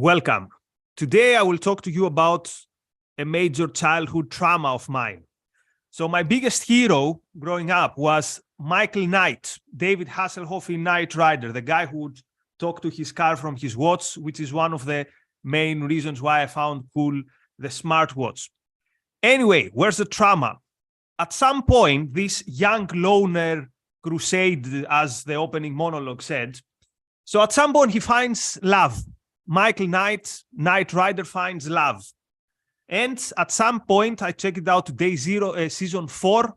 Welcome. Today I will talk to you about a major childhood trauma of mine. So my biggest hero growing up was Michael Knight, David Hasselhoff in Knight Rider, the guy who would talk to his car from his watch, which is one of the main reasons why I found cool the smartwatch. Anyway, where's the trauma? At some point, this young loner crusade, as the opening monologue said, so at some point he finds love. Michael Knight, Knight Rider, finds love. And at some point, I checked it out today, season 4,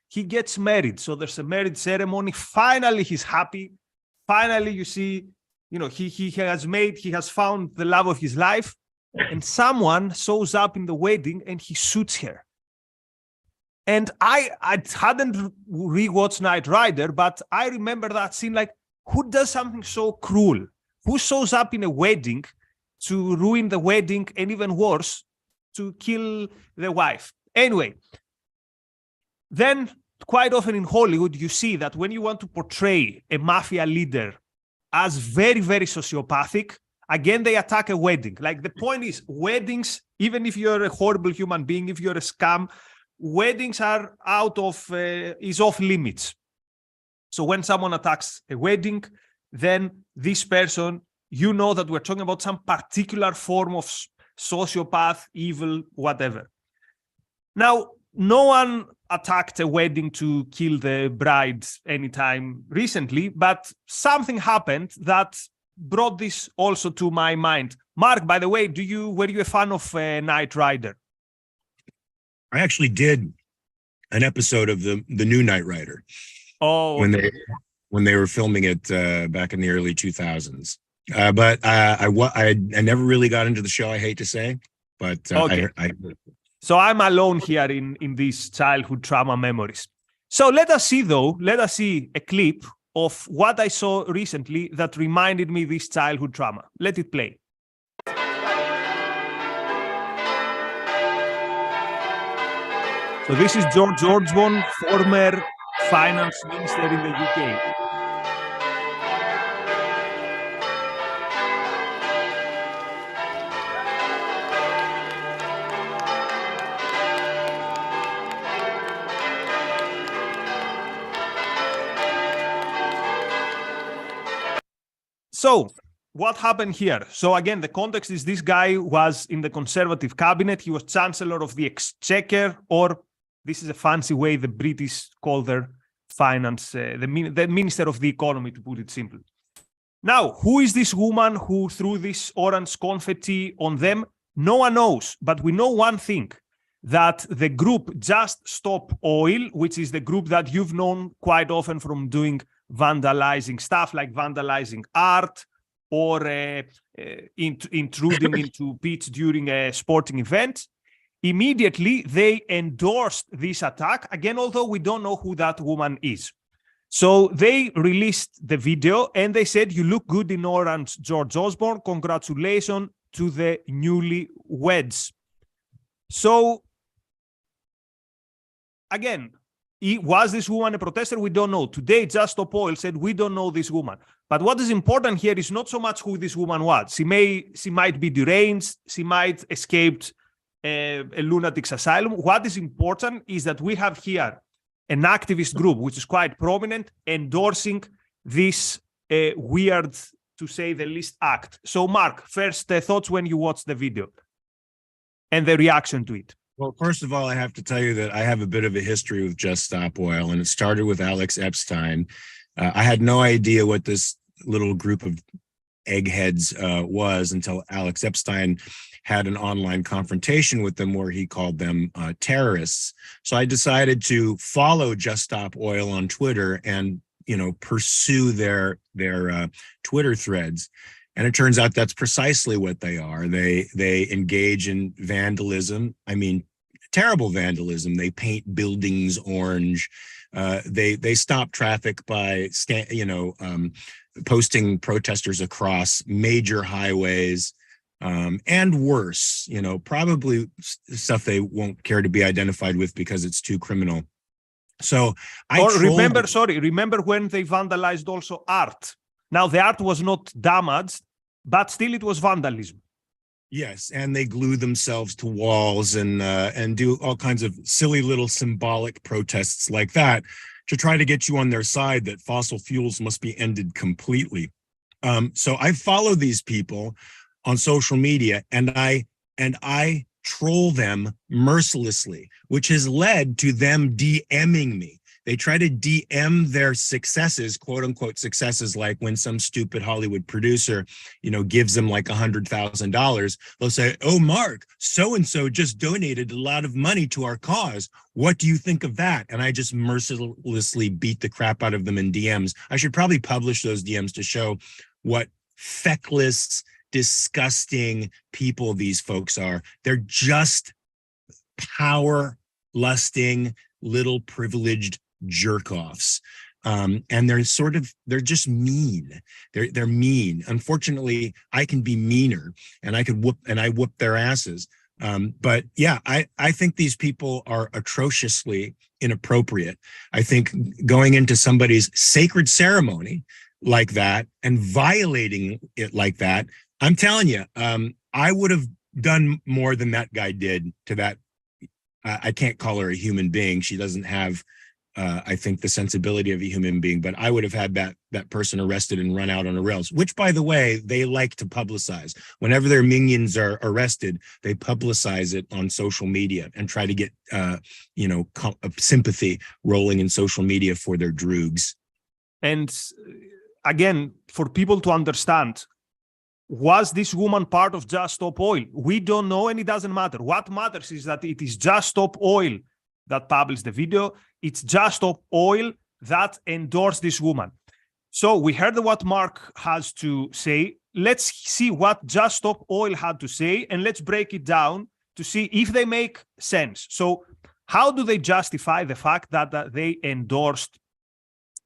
he gets married. So there's a marriage ceremony. Finally, he's happy. Finally, you see, he has found the love of his life. And someone shows up in the wedding and he shoots her. And I hadn't rewatched Knight Rider, but I remember that scene like, who does something so cruel? Who shows up in a wedding to ruin the wedding and even worse, to kill the wife? Anyway, then quite often in Hollywood, you see that when you want to portray a mafia leader as very, very sociopathic, again, they attack a wedding. Like the point is, weddings, even if you're a horrible human being, if you're a scam, weddings are is off limits. So when someone attacks a wedding, then this person, you know that we're talking about some particular form of sociopath, evil, whatever. Now, no one attacked a wedding to kill the bride anytime recently, but something happened that brought this also to my mind. Mark, by the way, were you a fan of Knight Rider? I actually did an episode of the new Knight Rider. Oh, when they were filming it back in the early 2000s. But I never really got into the show, I hate to say, but okay. So I'm alone here in these childhood trauma memories. So let us see a clip of what I saw recently that reminded me of this childhood trauma. Let it play. So this is George Osborne, former finance minister in the UK. So what happened here? So again, the context is this guy was in the Conservative cabinet. He was Chancellor of the Exchequer, or this is a fancy way the British call their finance, the Minister of the Economy, to put it simply. Now, who is this woman who threw this orange confetti on them? No one knows, but we know one thing, that the group Just Stop Oil, which is the group that you've known quite often from doing vandalizing stuff like vandalizing art or intruding into pits during a sporting event, immediately they endorsed this attack, again, although we don't know who that woman is. So they released the video and they said, you look good in orange, George Osborne. Congratulations to the newlyweds. So again, was this woman a protester? We don't know. Today, Just Stop Oil said, we don't know this woman. But what is important here is not so much who this woman was. She might be deranged. She might escaped a lunatic's asylum. What is important is that we have here an activist group, which is quite prominent, endorsing this weird, to say the least, act. So, Mark, first thoughts when you watched the video and the reaction to it. Well, first of all, I have to tell you that I have a bit of a history with Just Stop Oil, and it started with Alex Epstein. I had no idea what this little group of eggheads was until Alex Epstein had an online confrontation with them where he called them terrorists. So I decided to follow Just Stop Oil on Twitter and, pursue their Twitter threads. And it turns out that's precisely what they are. They engage in vandalism. I mean, terrible vandalism. They paint buildings orange. They stop traffic by posting protesters across major highways, and worse. Probably stuff they won't care to be identified with because it's too criminal. So remember when they vandalized also art. Now, the art was not damaged, but still it was vandalism. Yes, and they glue themselves to walls and do all kinds of silly little symbolic protests like that to try to get you on their side that fossil fuels must be ended completely. So I follow these people on social media, and I troll them mercilessly, which has led to them DMing me. They try to DM their successes, quote unquote successes, like when some stupid Hollywood producer, gives them like $100,000. They'll say, "Oh, Mark, so-and-so just donated a lot of money to our cause. What do you think of that?" And I just mercilessly beat the crap out of them in DMs. I should probably publish those DMs to show what feckless, disgusting people these folks are. They're just power lusting little privileged jerk-offs, and they're just mean. They're mean. Unfortunately, I can be meaner, and I whoop their asses. But yeah, I think these people are atrociously inappropriate. I think going into somebody's sacred ceremony like that and violating it like that, I'm telling you, I would have done more than that guy did to that. I can't call her a human being. She doesn't have, I think, the sensibility of a human being, but I would have had that person arrested and run out on the rails, which, by the way, they like to publicize. Whenever their minions are arrested, they publicize it on social media and try to get, sympathy rolling in social media for their droogs. And again, for people to understand, was this woman part of Just Stop Oil? We don't know, and it doesn't matter. What matters is that it is Just Stop Oil that published the video. It's Just Stop Oil that endorsed this woman. So we heard what Mark has to say. Let's see what Just Stop Oil had to say, and let's break it down to see if they make sense. So how do they justify the fact that they endorsed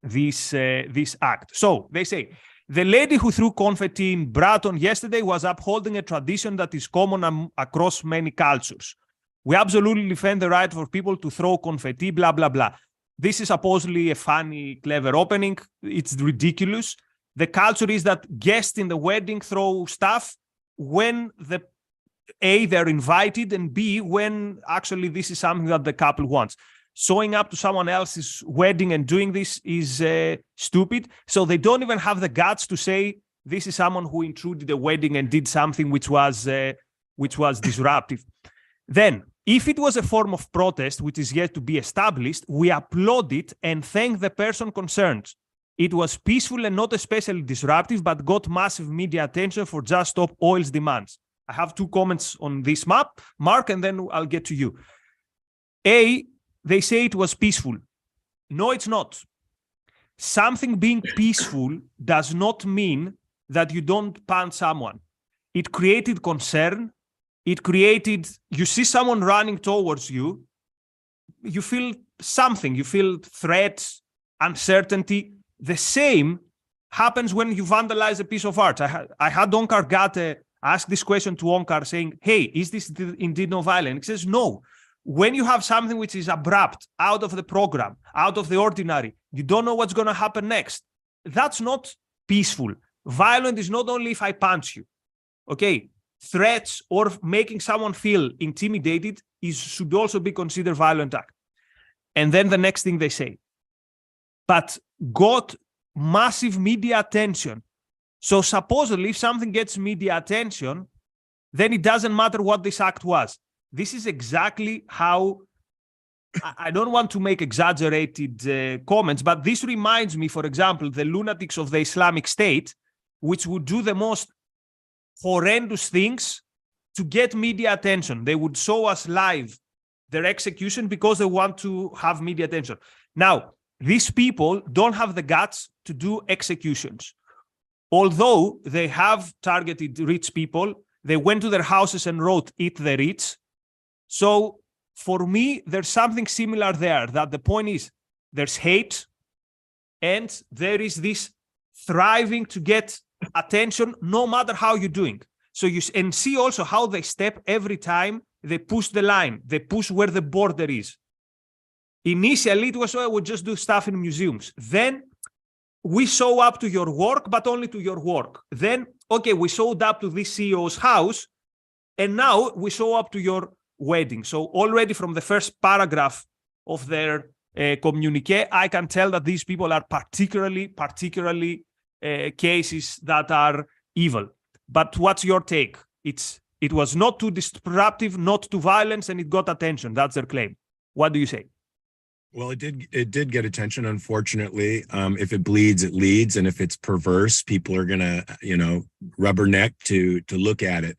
this act? So they say, the lady who threw confetti in Bratton yesterday was upholding a tradition that is common across many cultures. We absolutely defend the right for people to throw confetti, blah, blah, blah. This is supposedly a funny, clever opening. It's ridiculous. The culture is that guests in the wedding throw stuff when A, they're invited, and B, when actually this is something that the couple wants. Showing up to someone else's wedding and doing this is stupid. So they don't even have the guts to say this is someone who intruded a wedding and did something which was disruptive. Then, if it was a form of protest which is yet to be established, we applaud it and thank the person concerned. It was peaceful and not especially disruptive, but got massive media attention for Just Stop Oil's demands. I have 2 comments on this map, Mark, and then I'll get to you. A, they say it was peaceful. No, it's not. Something being peaceful does not mean that you don't punch someone. It created concern. You see someone running towards you, you feel something, you feel threats, uncertainty. The same happens when you vandalize a piece of art. I had Onkar Gate ask this question to Onkar saying, hey, is this indeed no violence? He says, no. When you have something which is abrupt, out of the program, out of the ordinary, you don't know what's going to happen next. That's not peaceful. Violent is not only if I punch you. Okay, threats or making someone feel intimidated should also be considered violent act. And then the next thing they say, but got massive media attention. So supposedly if something gets media attention, then it doesn't matter what this act was. This is exactly how, I don't want to make exaggerated comments, but this reminds me, for example, the lunatics of the Islamic State, which would do the most horrendous things to get media attention. They would show us live their execution because they want to have media attention. Now, these people don't have the guts to do executions. Although they have targeted rich people, they went to their houses and wrote, "Eat the rich." So for me, there's something similar there, that the point is there's hate and there is this thriving to get attention no matter how you're doing. So and see also how they step every time they push the line, they push where the border is. Initially, it was, I would just do stuff in museums. Then we show up to your work, but only to your work. Then okay, we showed up to this CEO's house, and now we show up to your wedding. So already from the first paragraph of their communique, I can tell that these people are particularly cases that are evil. But what's your take? It was not too disruptive, not too violent, and it got attention. That's their claim. What do you say? Well, it did get attention, unfortunately. If it bleeds, it leads. And if it's perverse, people are going to, rubberneck to look at it.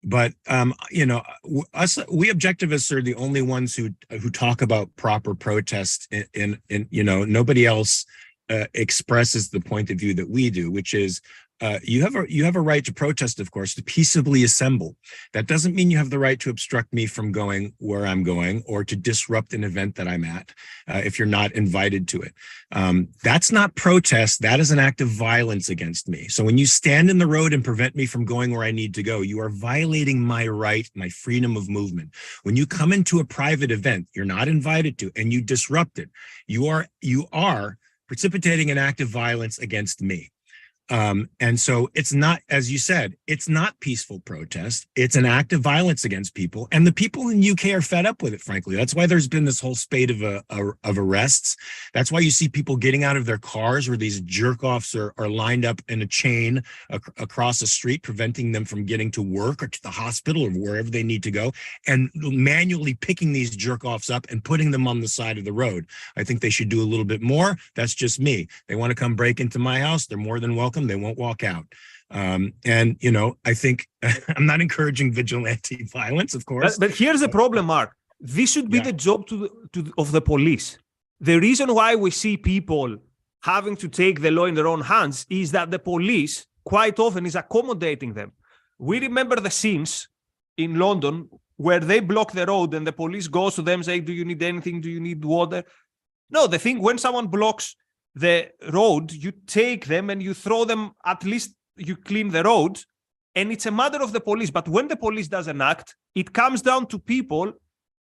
But, we objectivists are the only ones who talk about proper protest in nobody else expresses the point of view that we do, which is you have a right to protest, of course, to peaceably assemble. That doesn't mean you have the right to obstruct me from going where I'm going or to disrupt an event that I'm at if you're not invited to it. That's not protest. That is an act of violence against me. So when you stand in the road and prevent me from going where I need to go, you are violating my right, my freedom of movement. When you come into a private event you're not invited to and you disrupt it, you are precipitating an act of violence against me. And so it's not, as you said, it's not peaceful protest. It's an act of violence against people. And the people in the UK are fed up with it, frankly. That's why there's been this whole spate of arrests. That's why you see people getting out of their cars where these jerk-offs are lined up in a chain across the street, preventing them from getting to work or to the hospital or wherever they need to go, and manually picking these jerk-offs up and putting them on the side of the road. I think they should do a little bit more. That's just me. They want to come break into my house, they're more than welcome. They won't walk out. I think I'm not encouraging vigilante violence, of course. But here's the problem, Mark. This should be the job of the police. The reason why we see people having to take the law in their own hands is that the police quite often is accommodating them. We remember the scenes in London where they block the road and the police goes to them saying, do you need anything? Do you need water? No, the thing, when someone blocks the road, you take them and you throw them, at least you clean the road, and it's a matter of the police. But when the police doesn't act, it comes down to people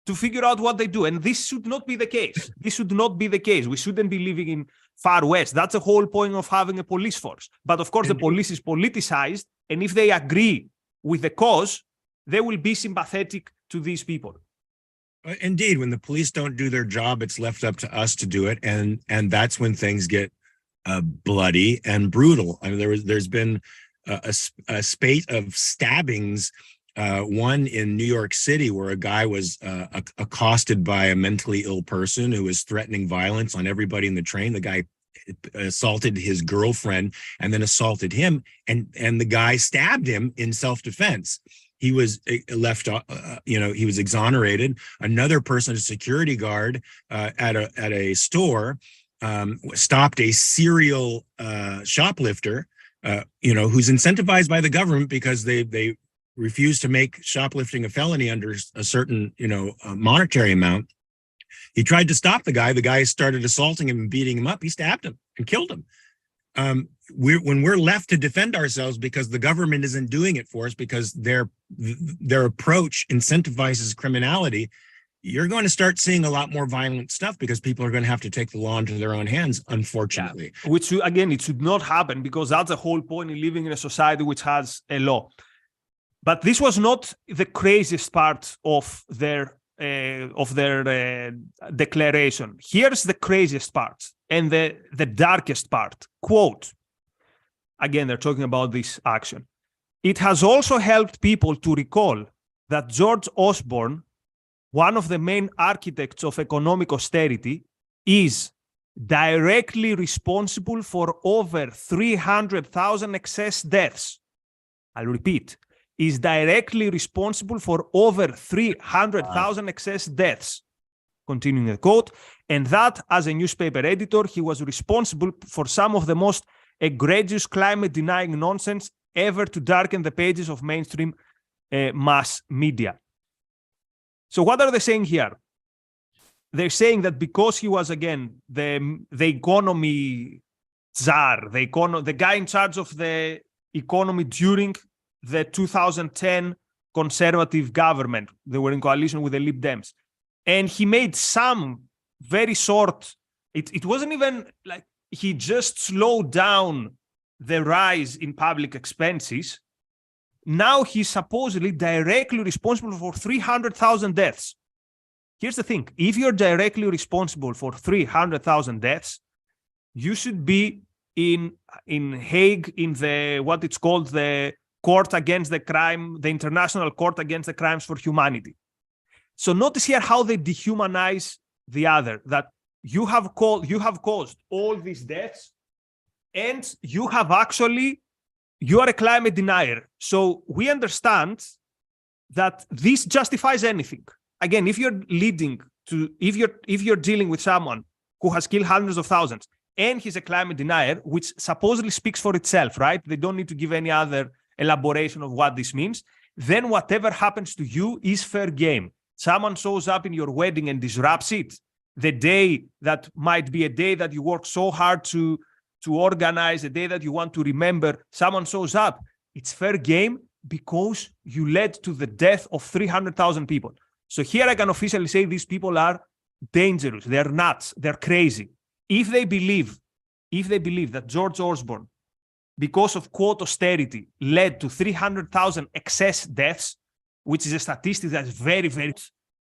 to figure out what they do. And this should not be the case. This should not be the case. We shouldn't be living in Far West. That's the whole point of having a police force. But of course, the police is politicized. And if they agree with the cause, they will be sympathetic to these people. Indeed, when the police don't do their job, it's left up to us to do it, and that's when things get bloody and brutal. I mean, there's been a spate of stabbings. One in New York City where a guy was accosted by a mentally ill person who was threatening violence on everybody in the train. The guy assaulted his girlfriend and then assaulted him, and the guy stabbed him in self-defense. He was left, he was exonerated. Another person, a security guard at a store, stopped a serial shoplifter, who's incentivized by the government because they refuse to make shoplifting a felony under a certain, monetary amount. He tried to stop the guy. The guy started assaulting him and beating him up. He stabbed him and killed him. When we're left to defend ourselves because the government isn't doing it for us, because their approach incentivizes criminality, you're going to start seeing a lot more violent stuff because people are going to have to take the law into their own hands, unfortunately. Yeah. Which, again, it should not happen because that's the whole point in living in a society which has a law. But this was not the craziest part of their declaration. Here's the craziest part and the darkest part. Quote, again, they're talking about this action. It has also helped people to recall that George Osborne, one of the main architects of economic austerity, is directly responsible for over 300,000 excess deaths. I'll repeat, is directly responsible for over 300,000 excess deaths. Continuing the quote, and that as a newspaper editor, he was responsible for some of the most egregious climate-denying nonsense ever to darken the pages of mainstream mass media. So what are they saying here? They're saying that because he was, again, the economy czar, the guy in charge of the economy during the 2010 conservative government, they were in coalition with the Lib Dems, and he made some very short, it wasn't even like he just slowed down the rise in public expenses, now he's supposedly directly responsible for 300,000 deaths. Here's the thing. If you're directly responsible for 300,000 deaths, you should be in Hague, in the what it's called the court against the crime, the International Court Against the Crimes for Humanity. So notice here how they dehumanize the other, that you have caused all these deaths, and you are a climate denier. So we understand that this justifies anything. Again, if you're dealing with someone who has killed hundreds of thousands and he's a climate denier, which supposedly speaks for itself, right? They don't need to give any other elaboration of what this means. Then whatever happens to you is fair game. Someone shows up in your wedding and disrupts it, the day that might be a day that you work so hard to organize, a day that you want to remember, someone shows up, it's fair game because you led to the death of 300,000 people. So here I can officially say these people are dangerous. They're nuts. They're crazy. If they believe that George Osborne, because of quote austerity, led to 300,000 excess deaths, which is a statistic that's very, very,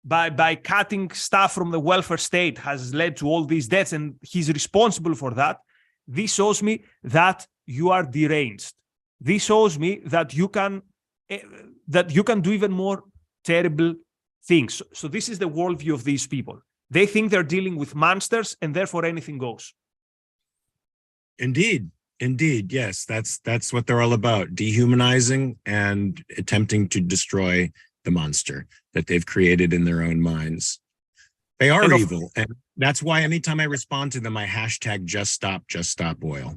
by cutting stuff from the welfare state has led to all these deaths, and he's responsible for that. This shows me that you are deranged. This shows me that you can do even more terrible things. So this is the worldview of these people. They think they're dealing with monsters, and therefore anything goes. Indeed. Yes, that's what they're all about, dehumanizing and attempting to destroy the monster that they've created in their own minds. They are evil. And that's why anytime I respond to them, I hashtag just stop oil.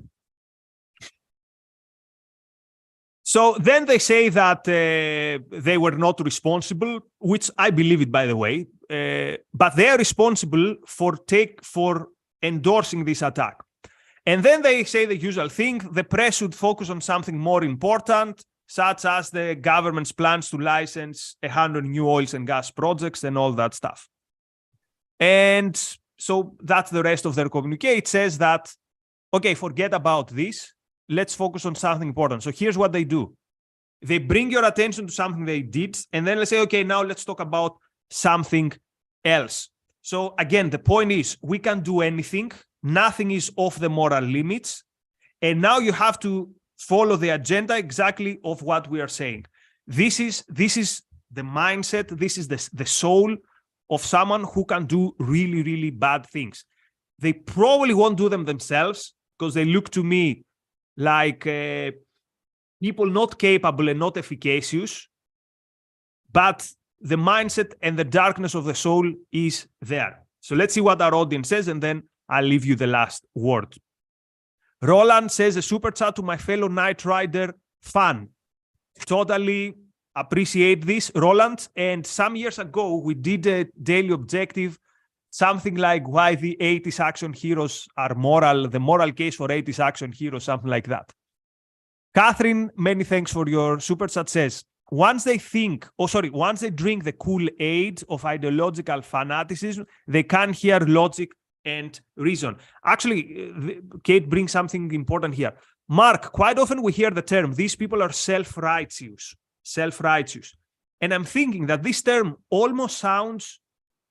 So then they say that they were not responsible, which I believe it, by the way, but they are responsible for endorsing this attack. And then they say the usual thing, the press should focus on something more important, such as the government's plans to license 100 new oils and gas projects and all that stuff. And so that's the rest of their communique. It says that, okay, forget about this. Let's focus on something important. So here's what they do. They bring your attention to something they did, and then let's say, okay, now let's talk about something else. So again, the point is, we can do anything. Nothing is off the moral limits. And now you have to follow the agenda exactly of what we are saying. This is the mindset. This is the soul of someone who can do really, really bad things. They probably won't do them themselves because they look to me like people not capable and not efficacious, but the mindset and the darkness of the soul is there. So let's see what our audience says, and then I'll leave you the last word. Roland says, a super chat to my fellow Night Rider fan. Totally appreciate this, Roland. And some years ago, we did a daily objective, something like why the 80s action heroes are moral, the moral case for 80s action heroes, something like that. Catherine, many thanks for your super chat, says, once they drink the Kool-Aid of ideological fanaticism, they can't hear logic and reason. Actually, Kate brings something important here. Mark, quite often we hear the term, these people are self-righteous. And I'm thinking that this term almost sounds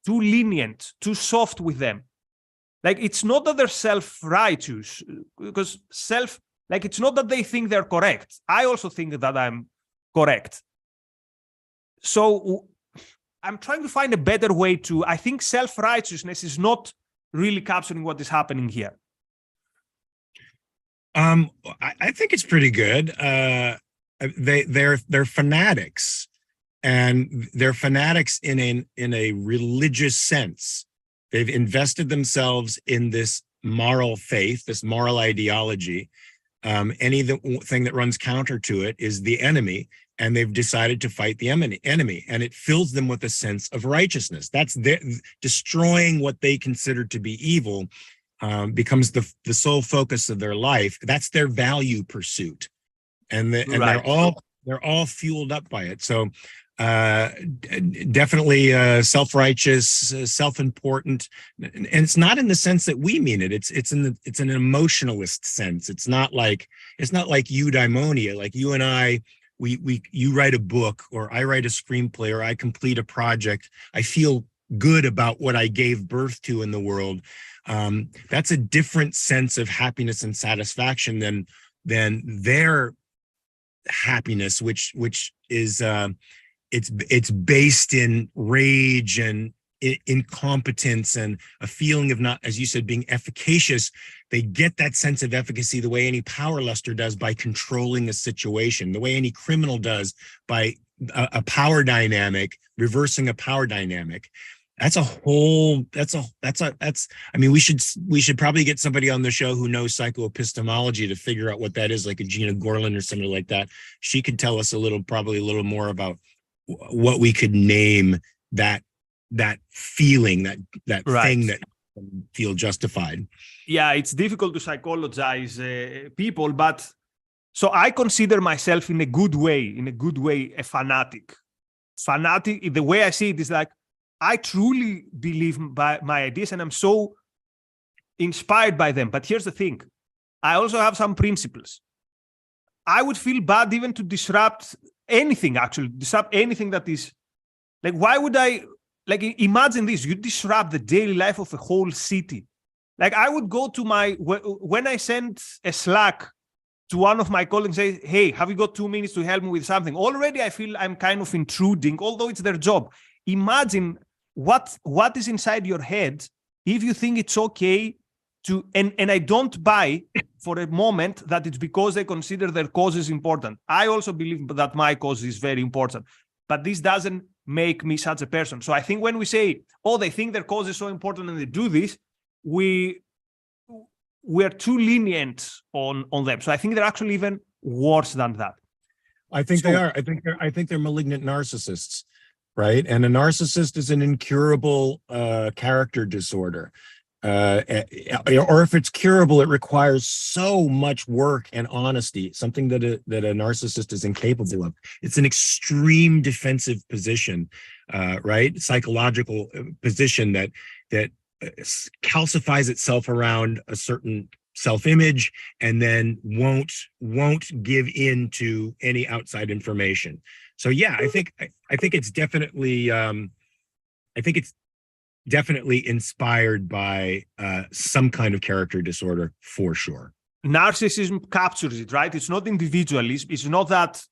too lenient, too soft with them. Like, it's not that they're self-righteous, because it's not that they think they're correct. I also think that I'm correct. So I'm trying to find a better way I think self-righteousness is not really capturing what is happening here. I think it's pretty good. They're fanatics, and they're fanatics in a religious sense. They've invested themselves in this moral faith, this moral ideology. Anything that runs counter to it is the enemy, and they've decided to fight the enemy, and it fills them with a sense of righteousness. That's destroying what they consider to be evil becomes the sole focus of their life. That's their value pursuit, and they're all fueled up by it. So Definitely self-righteous, self-important, and it's not in the sense that we mean it. It's an emotionalist sense. It's not like eudaimonia, like you and I. You write a book, or I write a screenplay, or I complete a project. I feel good about what I gave birth to in the world. That's a different sense of happiness and satisfaction than their happiness, which is it's based in rage and incompetence and a feeling of not, as you said, being efficacious. They get that sense of efficacy the way any power luster does, by controlling a situation, the way any criminal does by a power dynamic, reversing a power dynamic. That's I mean, we should probably get somebody on the show who knows psychoepistemology to figure out what that is, like a Gina Gorlin or somebody like that. She could tell us probably a little more about what we could name that feeling, that right. Thing that feel justified. Yeah, it's difficult to psychologize people, but so I consider myself in a good way, a fanatic. Fanatic, the way I see it is like, I truly believe by my ideas and I'm so inspired by them. But here's the thing. I also have some principles. I would feel bad even to disrupt anything that is like, why would I, like, imagine this, you disrupt the daily life of a whole city. Like, I would go to when I send a Slack to one of my colleagues and say, hey, have you got 2 minutes to help me with something? Already I feel I'm kind of intruding, although it's their job. Imagine what is inside your head if you think it's okay to, and I don't buy for a moment that it's because they consider their cause is important. I also believe that my cause is very important, but this doesn't make me such a person. So I think when we say, oh, they think their cause is so important and they do this, we're too lenient on them. So I think they're actually even worse than that. I think they are. I think they're malignant narcissists, right? And a narcissist is an incurable character disorder. Or if it's curable, it requires so much work and honesty, something that a narcissist is incapable of. It's an extreme defensive position, right? Psychological position that calcifies itself around a certain self-image and then won't give in to any outside information. So yeah, I think it's definitely definitely inspired by some kind of character disorder for sure. Narcissism captures it, right? It's not individualism. It's not that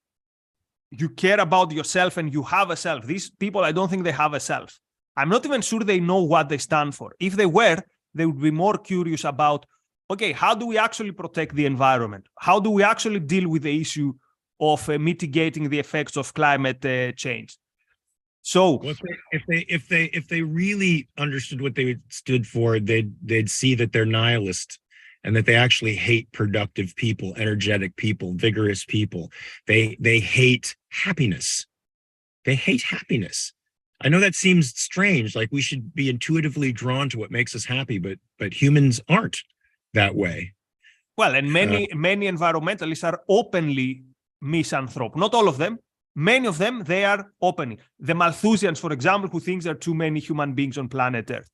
you care about yourself and you have a self. These people, I don't think they have a self. I'm not even sure they know what they stand for. If they were, they would be more curious about, okay, how do we actually protect the environment? How do we actually deal with the issue of mitigating the effects of climate change? So well, if they really understood what they stood for, they'd see that they're nihilist and that they actually hate productive people, energetic people, vigorous people. They hate happiness. They hate happiness. I know that seems strange, like we should be intuitively drawn to what makes us happy, but humans aren't that way. Well, and many environmentalists are openly misanthrope. Not all of them. Many of them, they are openly. The Malthusians, for example, who thinks there are too many human beings on planet Earth.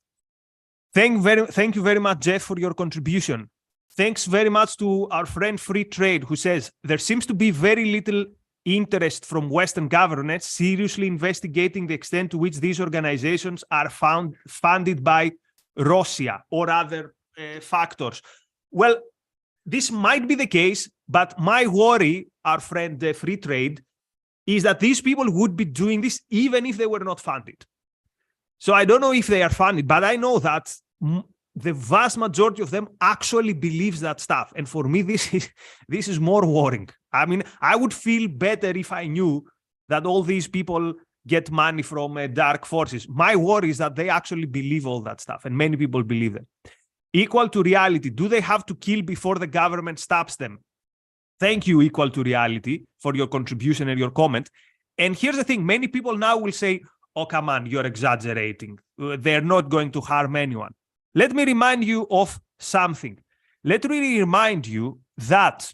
Thank you very much, Jeff, for your contribution. Thanks very much to our friend Free Trade, who says, there seems to be very little interest from Western governments seriously investigating the extent to which these organizations are funded by Russia or other factors. Well, this might be the case, but my worry, our friend Free Trade, is that these people would be doing this even if they were not funded. So I don't know if they are funded, but I know that the vast majority of them actually believes that stuff. And for me, this is more worrying. I mean, I would feel better if I knew that all these people get money from dark forces. My worry is that they actually believe all that stuff, and many people believe it. Equal to reality. Do they have to kill before the government stops them? Thank you, Equal to Reality, for your contribution and your comment. And here's the thing. Many people now will say, oh, come on, you're exaggerating. They're not going to harm anyone. Let me remind you of something. Let me remind you that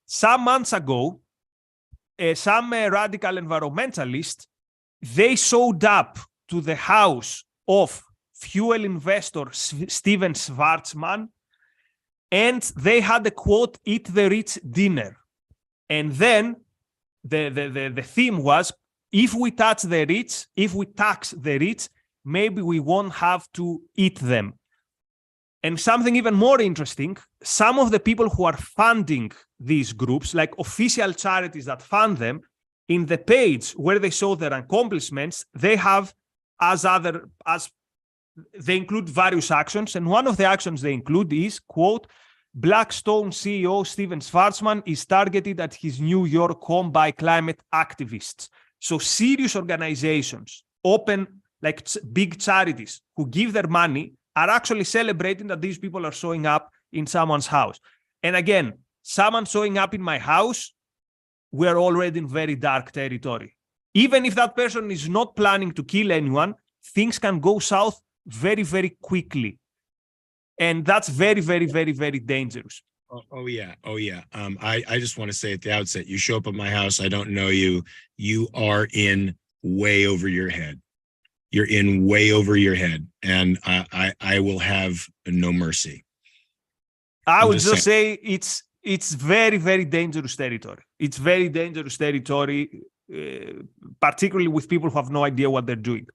some months ago, some radical environmentalists they showed up to the house of fuel investor Steven Schwarzman, and they had a quote, "Eat the rich dinner." And then the theme was, if we touch the rich, if we tax the rich, maybe we won't have to eat them. And something even more interesting, some of the people who are funding these groups, like official charities that fund them, in the page where they show their accomplishments, they have they include various actions. And one of the actions they include is, quote, "Blackstone CEO Steven Schwarzman is targeted at his New York home by climate activists." So serious organizations, open, like big charities who give their money, are actually celebrating that these people are showing up in someone's house. And again, someone showing up in my house, we're already in very dark territory. Even if that person is not planning to kill anyone, things can go south very, very quickly. And that's very, very, very, very dangerous. Oh yeah. I just want to say at the outset, you show up at my house, I don't know you. You are in way over your head. You're in way over your head, and I will have no mercy. I would just say it's very, very dangerous territory. It's very dangerous territory, particularly with people who have no idea what they're doing.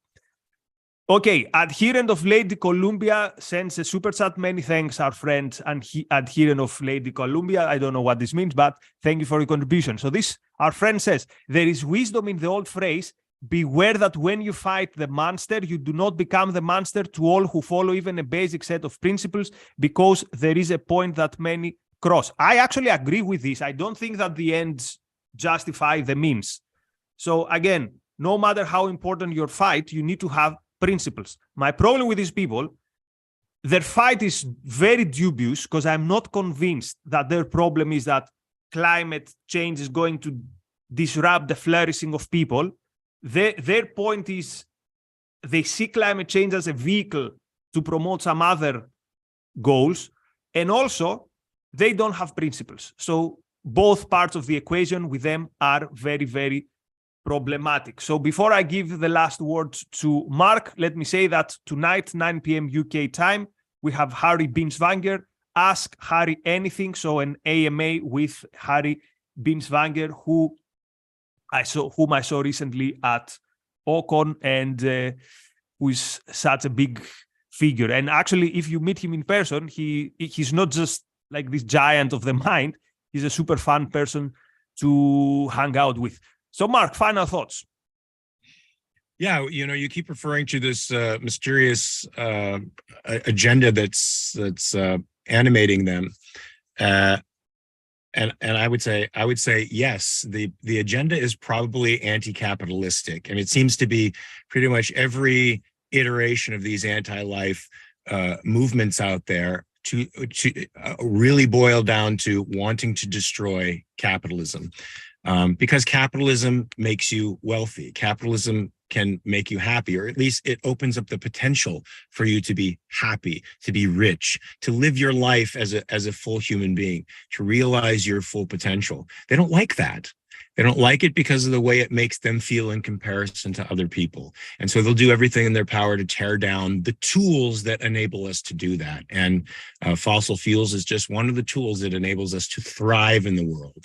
Okay, adherent of Lady Columbia sends a super chat. Many thanks, our friend and adherent of Lady Columbia. I don't know what this means, but thank you for your contribution. So this, our friend says, there is wisdom in the old phrase, beware that when you fight the monster, you do not become the monster to all who follow even a basic set of principles, because there is a point that many cross. I actually agree with this. I don't think that the ends justify the means. So again, no matter how important your fight, you need to have principles. My problem with these people, their fight is very dubious, because I'm not convinced that their problem is that climate change is going to disrupt the flourishing of people. Their point is they see climate change as a vehicle to promote some other goals, and also they don't have principles. So both parts of the equation with them are very, very problematic. So before I give the last word to Mark, let me say that tonight, 9 p.m. UK time, we have Harry Binswanger, Ask Harry Anything. So an AMA with Harry Binswanger, whom I saw recently at Ocon, and who is such a big figure. And actually, if you meet him in person, he's not just like this giant of the mind. He's a super fun person to hang out with. So, Mark, final thoughts. Yeah, you keep referring to this mysterious agenda that's animating them, and I would say yes, the agenda is probably anti-capitalistic, and it seems to be pretty much every iteration of these anti-life movements out there to really boil down to wanting to destroy capitalism. Because capitalism makes you wealthy. Capitalism can make you happy, or at least it opens up the potential for you to be happy, to be rich, to live your life as a full human being, to realize your full potential. They don't like that. They don't like it because of the way it makes them feel in comparison to other people. And so they'll do everything in their power to tear down the tools that enable us to do that. And fossil fuels is just one of the tools that enables us to thrive in the world.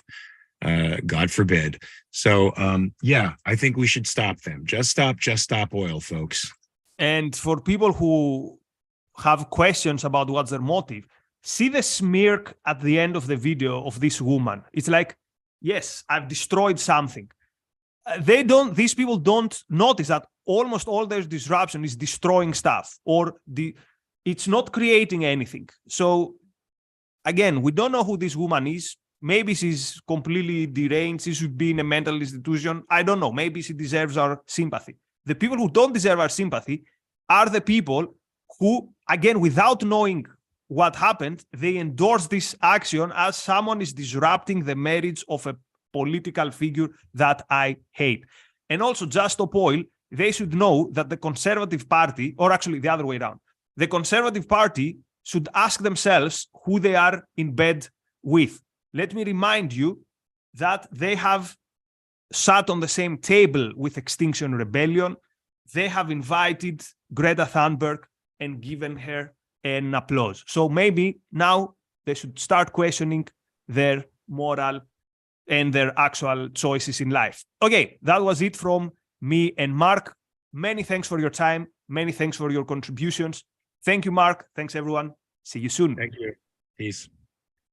God forbid. So, yeah, I think we should stop them. Just stop oil, folks. And for people who have questions about what's their motive, see the smirk at the end of the video of this woman. It's like, yes, I've destroyed something. These people don't notice that almost all their disruption is destroying stuff, or it's not creating anything. So again, we don't know who this woman is. Maybe she's completely deranged. She should be in a mental institution. I don't know. Maybe she deserves our sympathy. The people who don't deserve our sympathy are the people who, again, without knowing what happened, they endorse this action as someone is disrupting the merits of a political figure that I hate. And also, Just Stop Oil, they should know that the Conservative Party, or actually the other way around, the Conservative Party should ask themselves who they are in bed with. Let me remind you that they have sat on the same table with Extinction Rebellion. They have invited Greta Thunberg and given her an applause. So maybe now they should start questioning their moral and their actual choices in life. Okay, that was it from me and Mark. Many thanks for your time. Many thanks for your contributions. Thank you, Mark. Thanks, everyone. See you soon. Thank you. Peace.